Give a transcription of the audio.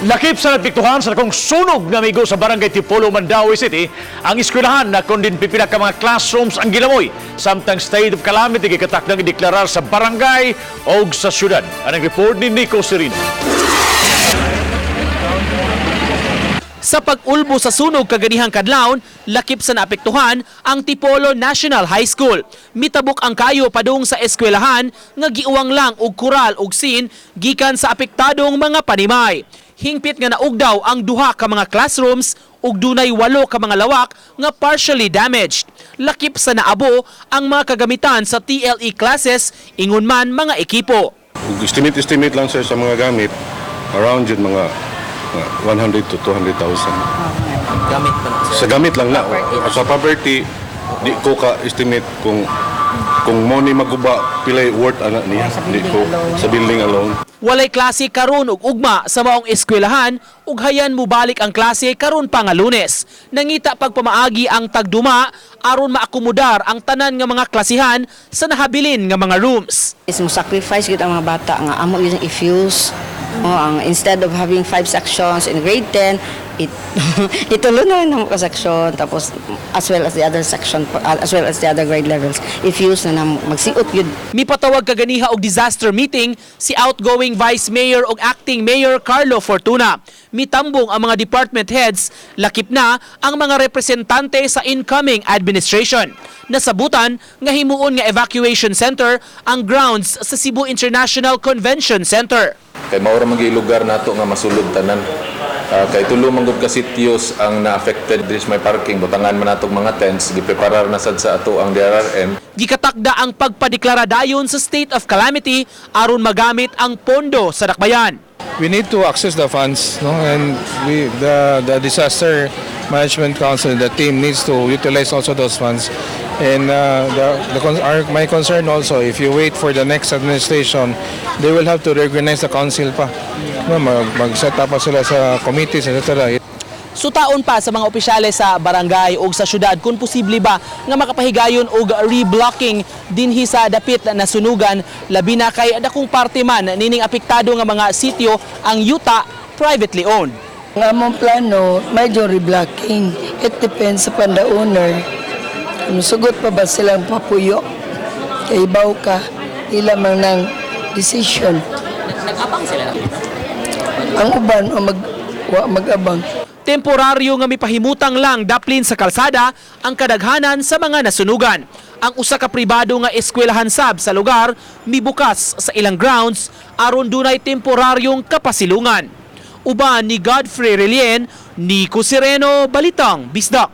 Lakip sa nagpiktuhan sa kong sunog na migo sa barangay Tipolo, Mandaue City, ang eskwelahan na kundin pipila ka mga classrooms ang gilamoy. Samtang state of calamity gikatak nang ideklarar sa barangay o sa syudad. Anong report ni Nico Serino. Sa pag-ulbo sa sunog kaganihang kadlawon, lakip sa naapektuhan ang Tipolo National High School. Mitabok ang kayo padung sa eskwelahan nga giuwang lang og kural ug sin gikan sa apektadong mga panimay. Hingpit nga naugdaw ang duha ka mga classrooms ug dunay 8 ka mga lawak nga partially damaged. Lakip sa naabo ang mga kagamitan sa TLE classes ingon man mga ekipo. Estimate lang sir sa mga gamit, around yun mga 100 to 200,000. Gamit pa na. Sa gamit lang na. Sa property, di ko ka-estimate kung money maguba, pilay worth ana niya. Di ko sa building alone. Walay klase karon ug ugma sa maong eskwelahan ug hayan mo balik ang klase karon pa nga Lunes. Nangita pagpamaagi ang tagduma aron maakomodar ang tanan nga mga klasihan sa nahabilin nga mga rooms. Is mo sacrifice gid ang mga bata nga amo yung i-fuse. Instead of having 5 sections in grade 10, itulo na ng mga section tapos as well as the other section as well as the other grade levels i-fuse na magsiot yun. Mipatawag kaganiha og disaster meeting si outgoing Vice Mayor ug Acting Mayor Carlo Fortuna. Mitambong ang mga department heads, lakip na ang mga representante sa incoming administration. Nasabutan nga himuon nga evacuation center ang grounds sa Cebu International Convention Center. Kay maura man lugar nato nga masulod tanan. Kay tulo man gud ka sityos ang na-affected dis may parking butangan man natong mga tents gipreparar na sad sa ato ang DRRM. Gikatakda ang pagpadeklara dayon sa state of calamity aron magamit ang pondo sa dakbayan. We need to access the funds, no? And the disaster management council, the team needs to utilize also those funds. And my concern also, if you wait for the next administration, they will have to reorganize the council pa. No, mag-set up pa sila sa committees, etc. Sutaon pa sa mga opisyales sa barangay o sa syudad kung posible ba nga makapahigayon og reblocking dinhi sa dapit na sunugan labi na kay dakong parte man nining apektado nga mga sityo ang yuta privately owned. Ang among plano, medyo reblocking. It depends sa the owner. Sugot pa ba silang papuyo? Kaibaw ka, ila man ng decision. Nag-abang sila? Ang uban o mag-abang. Temporaryo nga mipahimutang lang daplin sa kalsada ang kadaghanan sa mga nasunugan. Ang usa ka pribado nga eskwelahan sab sa lugar mibukas sa ilang grounds aron dunay temporaryong kapasilungan. Uban ni Godfrey Relien, Nico Sereno, Balitang Bisdak.